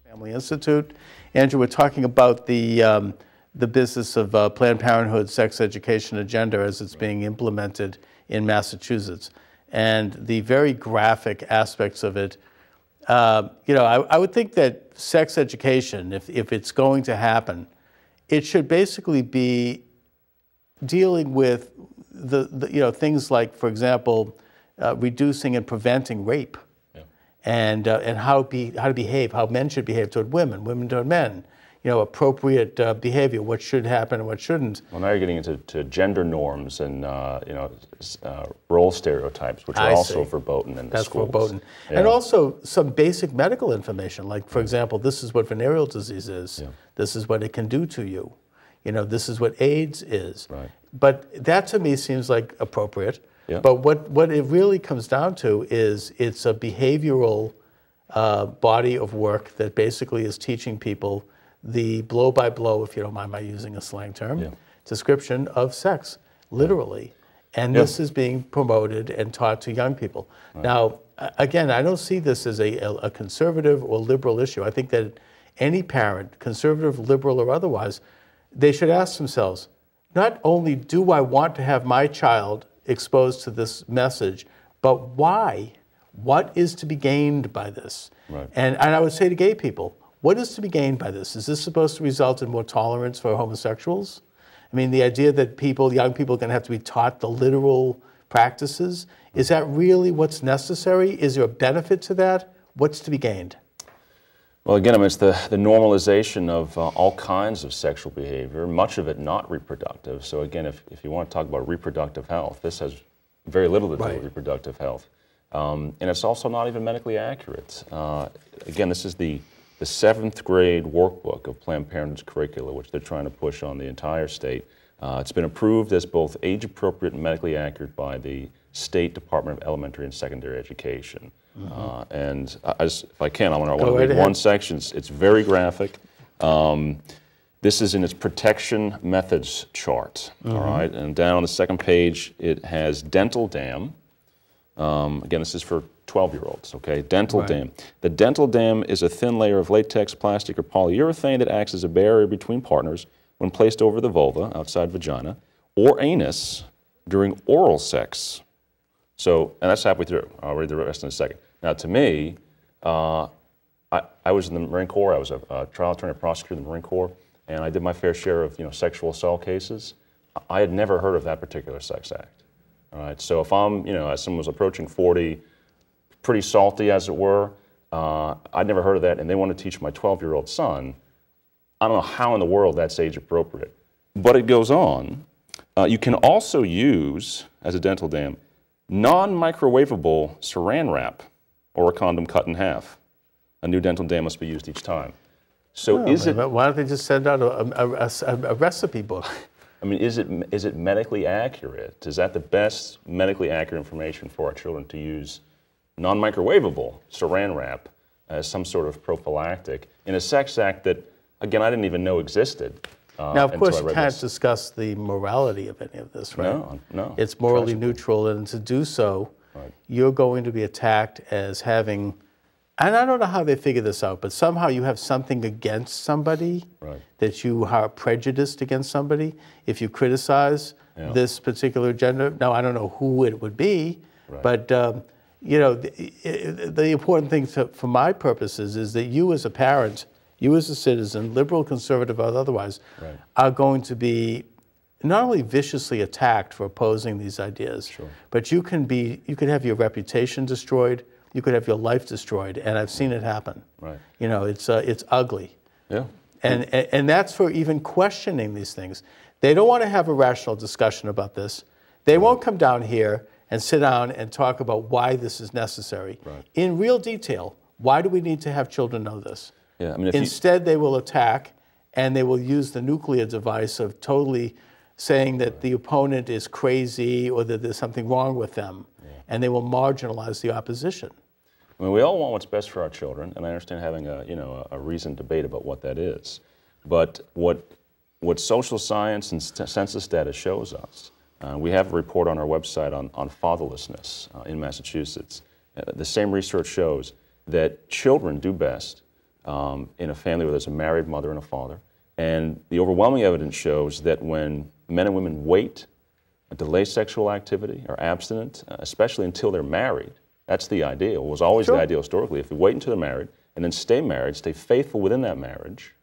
Family Institute. Andrew, we're talking about the business of Planned Parenthood sex education agenda as it's being implemented in Massachusetts, and the very graphic aspects of it. I would think that sex education, if it's going to happen, it should basically be dealing with the things like, for example, reducing and preventing rape. And how to behave, how men should behave toward women, women toward men, appropriate behavior, what should happen and what shouldn't. Well, now you're getting into gender norms and role stereotypes, which are also verboten in the schools. That's verboten. Yeah. And also some basic medical information, like, for example, this is what venereal disease is. Yeah. This is what it can do to you. This is what AIDS is. Right. But that to me seems like appropriate. Yeah. But what it really comes down to is it's a behavioral body of work that basically is teaching people the blow-by-blow, if you don't mind my using a slang term, description of sex, literally. And this is being promoted and taught to young people. Right. Now, again, I don't see this as a conservative or liberal issue. I think that any parent, conservative, liberal, or otherwise, they should ask themselves, not only do I want to have my child exposed to this message, but why? What is to be gained by this? Right. And I would say to gay people, what is to be gained by this? Is this supposed to result in more tolerance for homosexuals? I mean, the idea that young people are going to have to be taught the literal practices, is that really what's necessary? Is there a benefit to that? What's to be gained? Well, again, it's the normalization of all kinds of sexual behavior, much of it not reproductive. So again, if you want to talk about reproductive health, this has very little to do with reproductive health. And it's also not even medically accurate. Again, this is the 7th grade workbook of Planned Parenthood's curricula, which they're trying to push on the entire state. It's been approved as both age-appropriate and medically accurate by the State Department of Elementary and Secondary Education. And if I can, I want to read one section. It's very graphic. This is in its protection methods chart, all right? And down on the second page, it has dental dam. Again, this is for 12-year-olds, okay? Dental dam. The dental dam is a thin layer of latex, plastic, or polyurethane that acts as a barrier between partners when placed over the vulva, outside vagina, or anus during oral sex. So, and that's halfway through. I'll read the rest in a second. Now, to me, I was in the Marine Corps. I was a trial attorney prosecutor in the Marine Corps, and I did my fair share of sexual assault cases. I had never heard of that particular sex act. All right. So if I'm as someone was approaching 40, pretty salty as it were, I'd never heard of that, and they want to teach my 12-year-old son. I don't know how in the world that's age appropriate, but it goes on. You can also use as a dental dam non-microwavable saran wrap or a condom cut in half. A new dental dam must be used each time. So why don't they just send out a recipe book? I mean, is it medically accurate? Is that the best medically accurate information for our children to use non-microwavable saran wrap as some sort of prophylactic in a sex act that, again, I didn't even know existed? Now, of course, you can't discuss the morality of any of this, right? No. It's morally neutral, and to do so, you're going to be attacked as having, and I don't know how they figure this out, but somehow you have something against somebody, that you are prejudiced against somebody if you criticize this particular gender. Now, I don't know who it would be, but the important thing for my purposes is that you as a parent, you as a citizen, liberal, conservative, or otherwise, are going to be not only viciously attacked for opposing these ideas, but you could have your reputation destroyed, you could have your life destroyed, and I've seen it happen. It's ugly. And that's for even questioning these things. They don't want to have a rational discussion about this. They won't come down here and sit down and talk about why this is necessary. In real detail, why do we need to have children know this? Yeah, I mean, instead, they will attack, and they will use the nuclear device of totally saying that the opponent is crazy or that there's something wrong with them, and they will marginalize the opposition. I mean, we all want what's best for our children, and I understand having a reasoned debate about what that is. But what social science and census data shows us, we have a report on our website on fatherlessness in Massachusetts. The same research shows that children do best in a family where there's a married mother and a father. And the overwhelming evidence shows that when men and women wait, delay sexual activity, are abstinent, especially until they're married, that's the ideal. It was always the ideal historically. If they wait until they're married and then stay married, stay faithful within that marriage,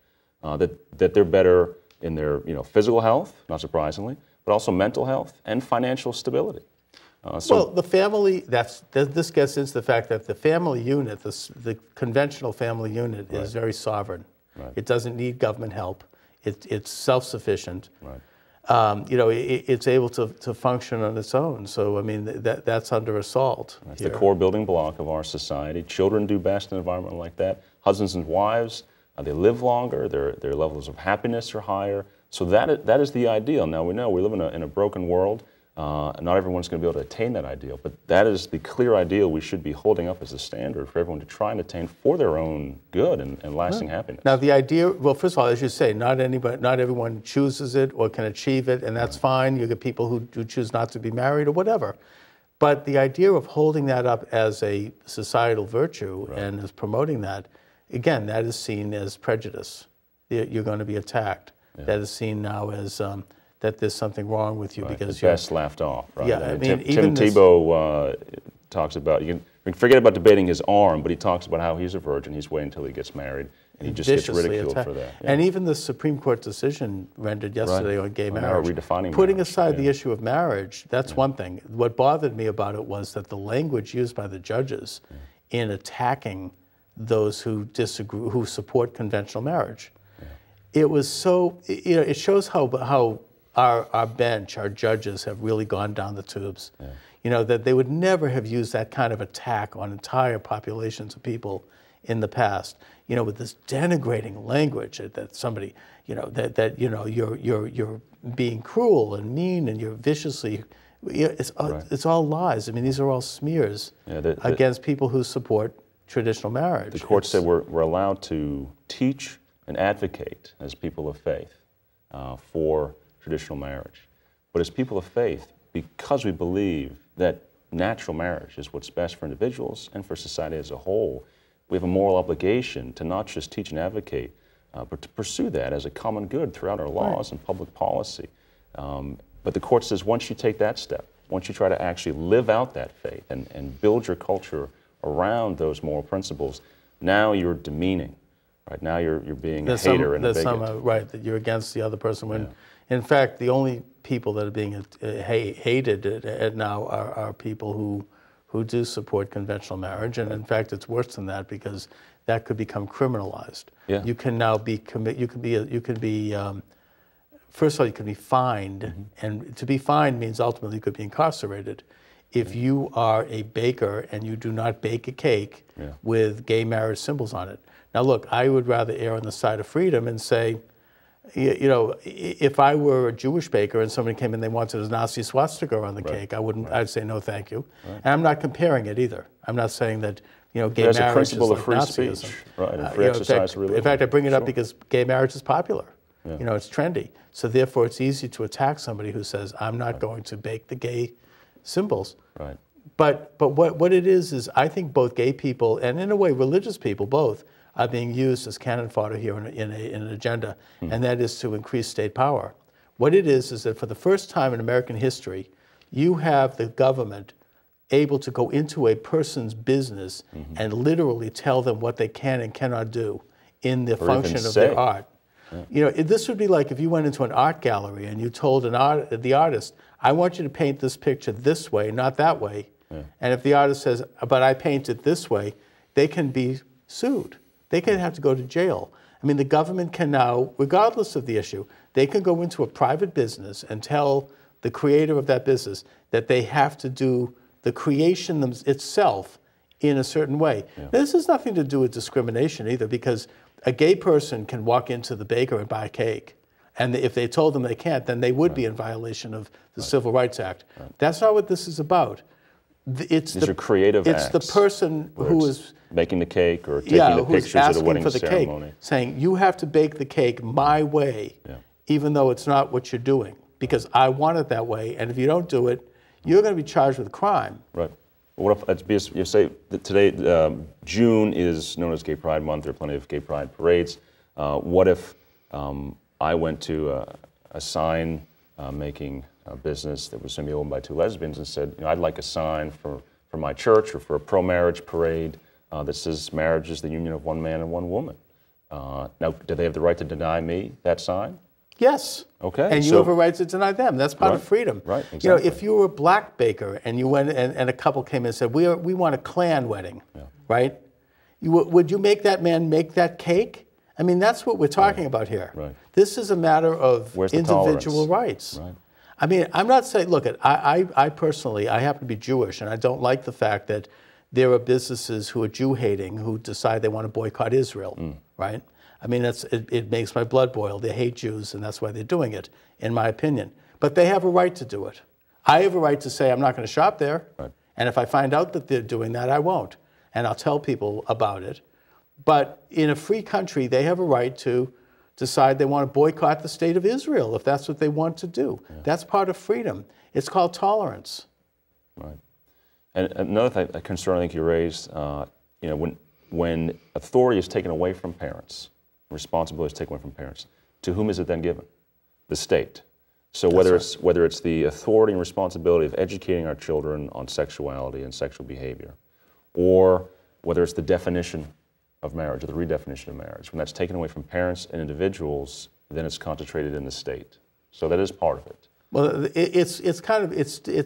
that they're better in their physical health, not surprisingly, but also mental health and financial stability. Well, the family, this gets into the fact that the family unit, the conventional family unit is very sovereign. Right. It doesn't need government help. It's self-sufficient. Right. It's able to function on its own. So, I mean, that's under assault. That's the core building block of our society. Children do best in an environment like that. Husbands and wives, they live longer. Their levels of happiness are higher. So that is the ideal. Now, we know we live in a broken world. Not everyone's going to be able to attain that ideal, but that is the clear ideal we should be holding up as a standard for everyone to try and attain for their own good and lasting happiness. Now, the idea, well, first of all, as you say, not everyone chooses it or can achieve it, and that's fine. You get people who choose not to be married or whatever. But the idea of holding that up as a societal virtue and as promoting that, again, that is seen as prejudice. You're going to be attacked. Yeah. That is seen now as that there's something wrong with you because you're best laughed off. Right? Yeah, I mean, Tim Tebow talks about you can forget about debating his arm, but he talks about how he's a virgin. He's waiting until he gets married, and he just gets ridiculed for that. Yeah. And even the Supreme Court decision rendered yesterday on gay marriage, redefining putting marriage. aside the issue of marriage, that's one thing. What bothered me about it was that the language used by the judges in attacking those who disagree, who support conventional marriage, it was so. It shows how our bench, our judges, have really gone down the tubes. Yeah. That they would never have used that kind of attack on entire populations of people in the past. With this denigrating language that somebody, you're being cruel and mean and you're viciously. It's all lies. I mean, these are all smears against people who support traditional marriage. The court said we're allowed to teach and advocate as people of faith for traditional marriage. But as people of faith, because we believe that natural marriage is what's best for individuals and for society as a whole, we have a moral obligation to not just teach and advocate, but to pursue that as a common good throughout our laws and public policy. But the court says once you take that step, once you try to actually live out that faith and build your culture around those moral principles, now you're demeaning. Right now, you're being a hater and a bigot. Right, that you're against the other person. When, in fact, the only people that are being hated now are people who do support conventional marriage, and in fact, it's worse than that because that could become criminalized. Yeah. You can now be first of all, you can be fined, and to be fined means ultimately you could be incarcerated. If you are a baker and you do not bake a cake with gay marriage symbols on it. Now, look, I would rather err on the side of freedom and say, if I were a Jewish baker and somebody came in and they wanted a Nazi swastika on the cake, I'd say no, thank you. And I'm not comparing it either. I'm not saying that gay marriage a principle is of free Nazism. Speech, right? And free exercise of religion. In fact, I bring it up because gay marriage is popular. Yeah. It's trendy. So therefore, it's easy to attack somebody who says, "I'm not going to bake the gay symbols." Right. But what it is I think both gay people and in a way religious people both are being used as cannon fodder here in an agenda, and that is to increase state power. What it is that for the first time in American history, you have the government able to go into a person's business and literally tell them what they can and cannot do in the function of their art. Yeah. This would be like if you went into an art gallery and you told the artist, I want you to paint this picture this way, not that way. Yeah. And if the artist says, but I paint it this way, they can be sued. They can have to go to jail. I mean, the government can now, regardless of the issue, they can go into a private business and tell the creator of that business that they have to do the creation itself in a certain way. Yeah. Now, this has nothing to do with discrimination either, because a gay person can walk into the baker and buy a cake. And if they told them they can't, then they would be in violation of the Civil Rights Act. Right. That's not what this is about. These are creative acts. It's the person who is making the cake or taking the pictures at a wedding ceremony. Cake, saying, you have to bake the cake my way, even though it's not what you're doing, because I want it that way, and if you don't do it, you're going to be charged with a crime. Right. What if you say that today, June is known as Gay Pride Month. There are plenty of gay pride parades. What if I went to a sign making business that was going to be owned by two lesbians and said, I'd like a sign for my church or for a pro-marriage parade that says marriage is the union of one man and one woman. Now, do they have the right to deny me that sign? Yes. Okay. And you have a right to deny them. That's part of freedom. Right, exactly. If you were a black baker and you went and a couple came in and said, we want a Klan wedding, right? Would you make that man make that cake? I mean, that's what we're talking about here. Right. This is a matter of individual rights. Right. I mean, I'm not saying, look, I personally, I happen to be Jewish, and I don't like the fact that there are businesses who are Jew-hating who decide they want to boycott Israel, right? I mean, it makes my blood boil. They hate Jews, and that's why they're doing it, in my opinion. But they have a right to do it. I have a right to say I'm not going to shop there, and if I find out that they're doing that, I won't, and I'll tell people about it. But in a free country, they have a right to decide they want to boycott the state of Israel if that's what they want to do. That's part of freedom. It's called tolerance. Right. And another concern I think you raised, when authority is taken away from parents, responsibility is taken away from parents, to whom is it then given? The state. So whether it's the authority and responsibility of educating our children on sexuality and sexual behavior, or whether it's the definition of marriage or the redefinition of marriage, when that's taken away from parents and individuals, then it's concentrated in the state. So that is part of it. Well, it's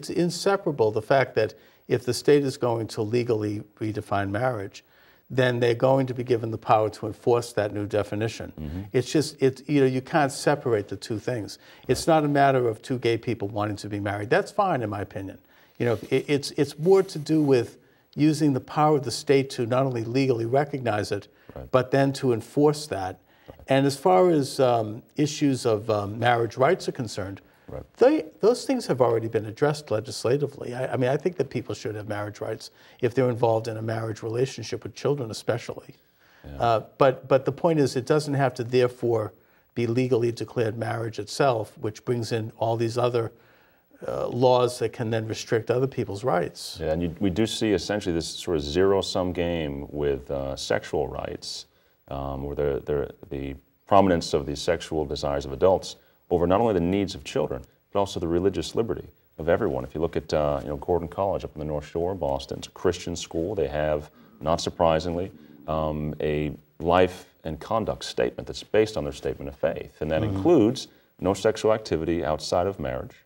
inseparable, the fact that if the state is going to legally redefine marriage, then they're going to be given the power to enforce that new definition. It's just, you can't separate the two things. It's not a matter of two gay people wanting to be married. That's fine, in my opinion. It's more to do with using the power of the state to not only legally recognize it, but then to enforce that. And as far as issues of marriage rights are concerned, those things have already been addressed legislatively. I mean, I think that people should have marriage rights if they're involved in a marriage relationship with children especially. But the point is, it doesn't have to therefore be legally declared marriage itself, which brings in all these other laws that can then restrict other people's rights. Yeah, and we do see essentially this sort of zero-sum game with sexual rights, where the prominence of the sexual desires of adults over not only the needs of children, but also the religious liberty of everyone. If you look at Gordon College up in the North Shore of Boston, it's a Christian school. They have, not surprisingly, a life and conduct statement that's based on their statement of faith, and that includes no sexual activity outside of marriage,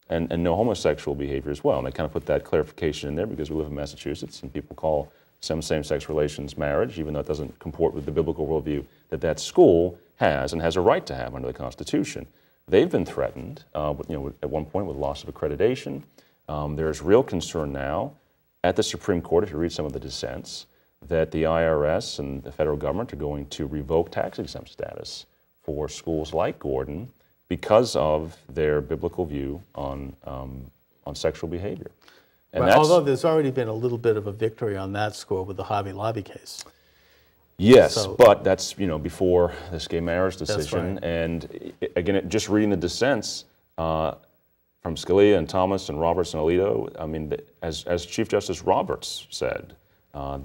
and no homosexual behavior as well. And they kind of put that clarification in there because we live in Massachusetts and people call some same-sex relations marriage, even though it doesn't comport with the biblical worldview that school has and has a right to have under the Constitution. They've been threatened, at one point with loss of accreditation. There's real concern now at the Supreme Court, if you read some of the dissents, that the IRS and the federal government are going to revoke tax-exempt status for schools like Gordon because of their biblical view on sexual behavior. And although there's already been a little bit of a victory on that score with the Hobby Lobby case. Yes, but that's before this gay marriage decision. That's right. And again, just reading the dissents from Scalia and Thomas and Roberts and Alito, I mean, as Chief Justice Roberts said,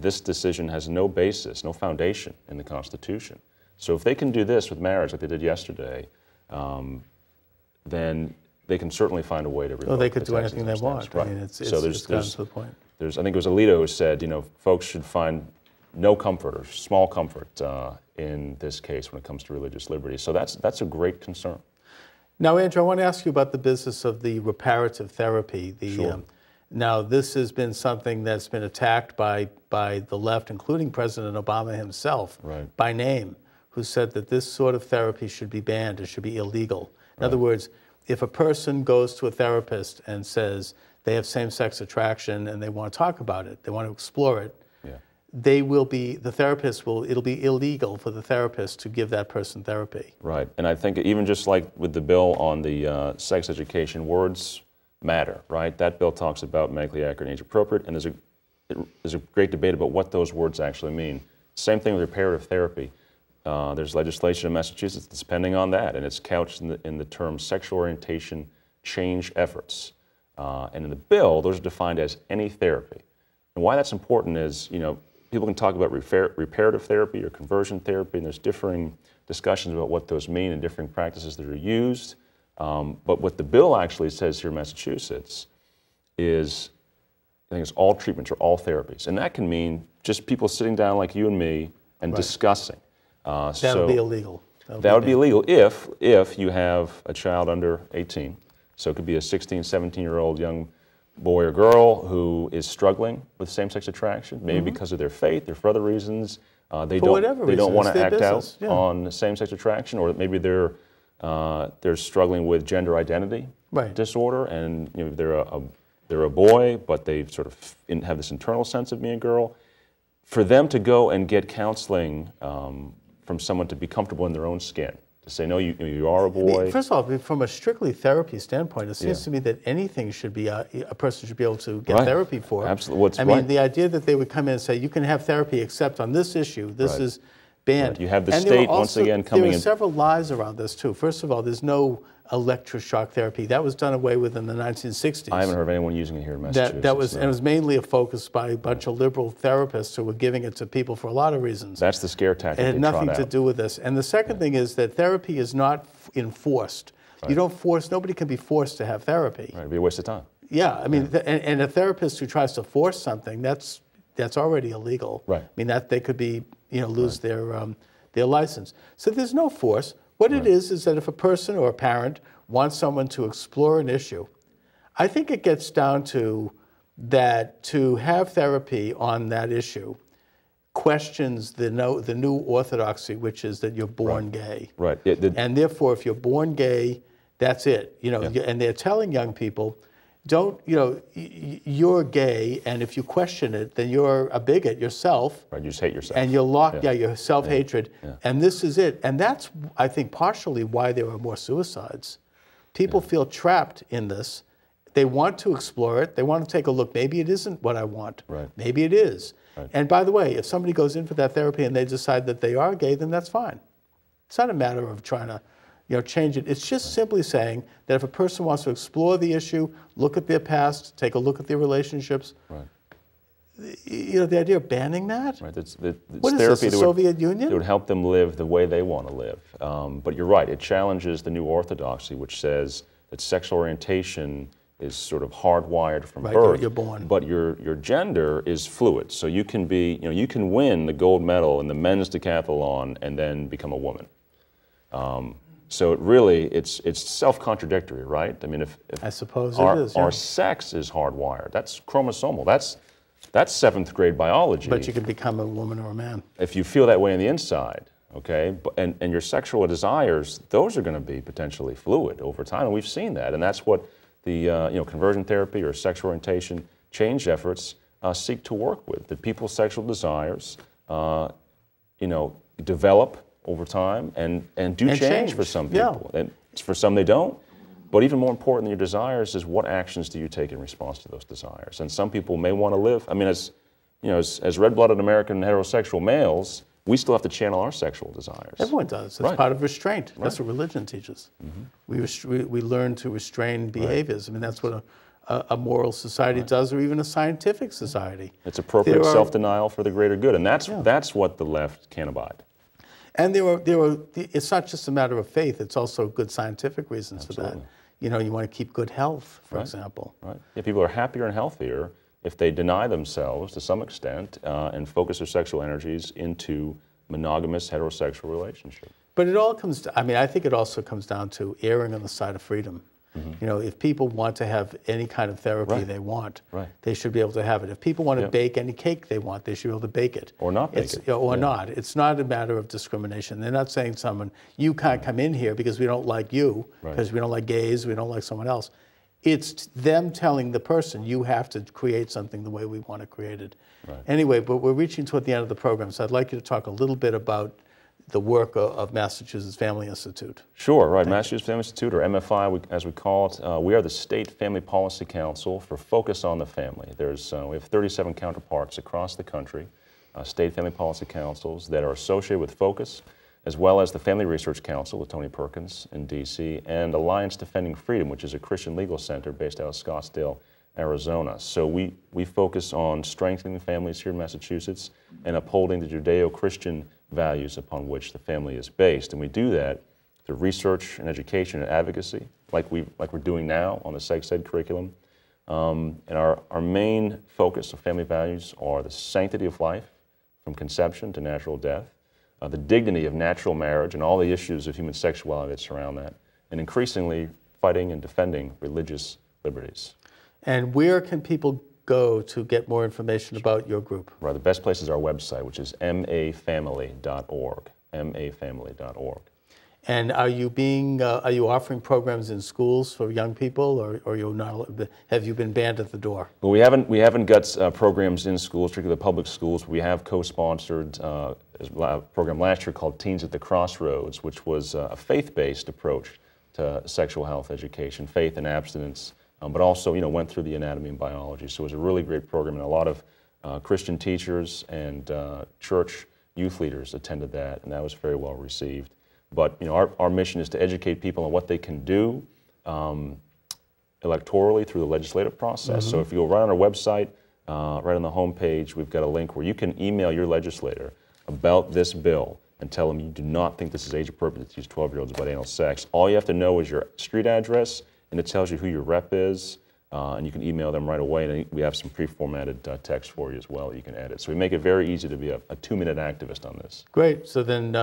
this decision has no basis, no foundation in the Constitution. So if they can do this with marriage like they did yesterday, then they can certainly find a way to revoke. Well, they could do anything they want. Right. I mean, it's gotten to the point. I think it was Alito who said, folks should find no comfort or small comfort in this case when it comes to religious liberty. So that's a great concern. Now, Andrew, I want to ask you about the business of the reparative therapy. Sure. Now, this has been something that's been attacked by the left, including President Obama himself, by name, who said that this sort of therapy should be banned, it should be illegal. In other words, if a person goes to a therapist and says they have same-sex attraction and they want to talk about it, they want to explore it, it'll be illegal for the therapist to give that person therapy. Right, and I think even just like with the bill on the sex education, words matter, right? That bill talks about medically accurate and age-appropriate, and there's a great debate about what those words actually mean. Same thing with reparative therapy. There's legislation in Massachusetts that's pending on that, and it's couched in the term sexual orientation change efforts. And in the bill, those are defined as any therapy. And why that's important is, you know, people can talk about reparative therapy or conversion therapy, and there's differing discussions about what those mean and differing practices that are used. But what the bill actually says here in Massachusetts is, I think it's all treatments or all therapies. And that can mean just people sitting down like you and me and discussing. That would be illegal. That would be illegal if you have a child under 18. So it could be a 16, 17-year-old young boy or girl who is struggling with same-sex attraction, maybe because of their faith or for other reasons. They don't want to act out on same-sex attraction, or maybe they're struggling with gender identity disorder, and you know, they're a boy, but they sort of have this internal sense of being a girl. For them to go and get counseling from someone to be comfortable in their own skin, to say, no, you are a boy. I mean, first of all, from a strictly therapy standpoint, it seems to me that anything should be, a person should be able to get therapy for. Absolutely. I mean, the idea that they would come in and say, you can have therapy except on this issue, this is banned. You have the state, once again, coming in. There are several lies around this, too. First of all, there's no electroshock therapy. That was done away with in the 1960s. I haven't heard of anyone using it here in Massachusetts. And it was mainly a focus by a bunch of liberal therapists who were giving it to people for a lot of reasons. That's the scare tactic. It had nothing to do with this. And the second thing is that therapy is not enforced. You don't force, nobody can be forced to have therapy. It'd be a waste of time. Yeah, I mean, and a therapist who tries to force something, that's already illegal. I mean, that they could be, you know, lose their license. So there's no force. What it is that if a person or a parent wants someone to explore an issue, I think it gets down to that to have therapy on that issue questions the new orthodoxy, which is that you're born gay. And therefore, if you're born gay, that's it. You know, and they're telling young people, don't, you know, you're gay, and if you question it, then you're a bigot yourself. You just hate yourself. And you're locked, your self-hatred. And this is it. And that's, I think, partially why there are more suicides. People feel trapped in this. They want to explore it. They want to take a look. Maybe it isn't what I want. Maybe it is. And by the way, if somebody goes in for that therapy and they decide that they are gay, then that's fine. It's not a matter of trying to, you know, change it. It's just simply saying that if a person wants to explore the issue, look at their past, take a look at their relationships, you know, the idea of banning that? What is this, the Soviet Union? It would help them live the way they want to live. But you're right, it challenges the new orthodoxy, which says that sexual orientation is sort of hardwired from birth. You're born. But your gender is fluid. So you can be, you know, you can win the gold medal in the men's decathlon and then become a woman. So it really, it's self-contradictory, right? I mean, if I suppose our, it is. Our sex is hardwired. That's chromosomal. That's seventh grade biology. But you can become a woman or a man. If you feel that way on the inside, okay, and your sexual desires, those are going to be potentially fluid over time, and we've seen that, and that's what the you know, conversion therapy or sexual orientation change efforts seek to work with. That people's sexual desires, you know, develop over time and do change for some people, and for some they don't. But even more important than your desires is what actions do you take in response to those desires. And some people may want to live, I mean, as you know, as red-blooded American heterosexual males, we still have to channel our sexual desires. Everyone does. It's part of restraint. That's what religion teaches. We learn to restrain behaviors. I mean, that's what a moral society does, or even a scientific society. It's appropriate self-denial for the greater good, and that's what the left can't abide. And it's not just a matter of faith, it's also good scientific reasons for that. You know, you want to keep good health, for example. Yeah, people are happier and healthier if they deny themselves to some extent and focus their sexual energies into monogamous heterosexual relationships. But it all comes to, I mean, I think it also comes down to erring on the side of freedom. You know, if people want to have any kind of therapy they want, they should be able to have it. If people want to bake any cake they want, they should be able to bake it. Or not bake it. Or not. It's not a matter of discrimination. They're not saying to someone, you can't come in here because we don't like you, because we don't like gays, we don't like someone else. It's them telling the person, you have to create something the way we want to create it. Anyway, but we're reaching toward the end of the program, so I'd like you to talk a little bit about the work of Massachusetts Family Institute. Sure, right. Massachusetts Family Institute, or MFI as we call it, we are the State Family Policy Council for Focus on the Family. We have 37 counterparts across the country, state family policy councils that are associated with Focus. as well as the Family Research Council with Tony Perkins in D.C., and Alliance Defending Freedom, which is a Christian legal center based out of Scottsdale, Arizona. So we focus on strengthening families here in Massachusetts and upholding the Judeo-Christian values upon which the family is based. And we do that through research and education and advocacy, like we're doing now on the sex ed curriculum. And our main focus of family values are the sanctity of life from conception to natural death, the dignity of natural marriage and all the issues of human sexuality that surround that, and increasingly fighting and defending religious liberties. And where can people go to get more information about your group? Right, the best place is our website, which is mafamily.org, mafamily.org. And are you offering programs in schools for young people, or you're not? Have you been banned at the door? Well, we haven't got programs in schools, particularly the public schools. We have co-sponsored a program last year called Teens at the Crossroads, which was a faith-based approach to sexual health education, faith and abstinence, but also went through the anatomy and biology. So it was a really great program, and a lot of Christian teachers and church youth leaders attended that, and that was very well received. But our mission is to educate people on what they can do electorally through the legislative process. So if you go right on our website, right on the homepage, we've got a link where you can email your legislator about this bill and tell them you do not think this is age appropriate to teach 12-year-olds about anal sex. All you have to know is your street address, and it tells you who your rep is, and you can email them right away. And we have some pre-formatted text for you as well that you can edit. So we make it very easy to be a 2-minute activist on this. Great. So then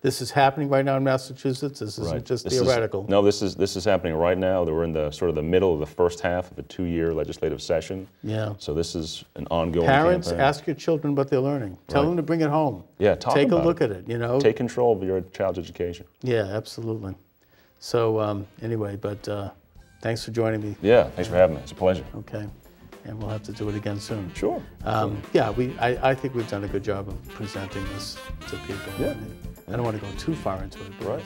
this is happening right now in Massachusetts? This isn't just theoretical? No, this is happening right now. We're in the sort of the middle of the first half of a 2-year legislative session. Yeah. So this is an ongoing Parents, campaign. ask your children what they're learning. Tell them to bring it home. Yeah, take a look at it, Take control of your child's education. Yeah, absolutely. So anyway, but thanks for joining me. Yeah, thanks for having me. It's a pleasure. Okay. And we'll have to do it again soon. Sure. Yeah, I think we've done a good job of presenting this to people. Yeah. I don't want to go too far into it, but right.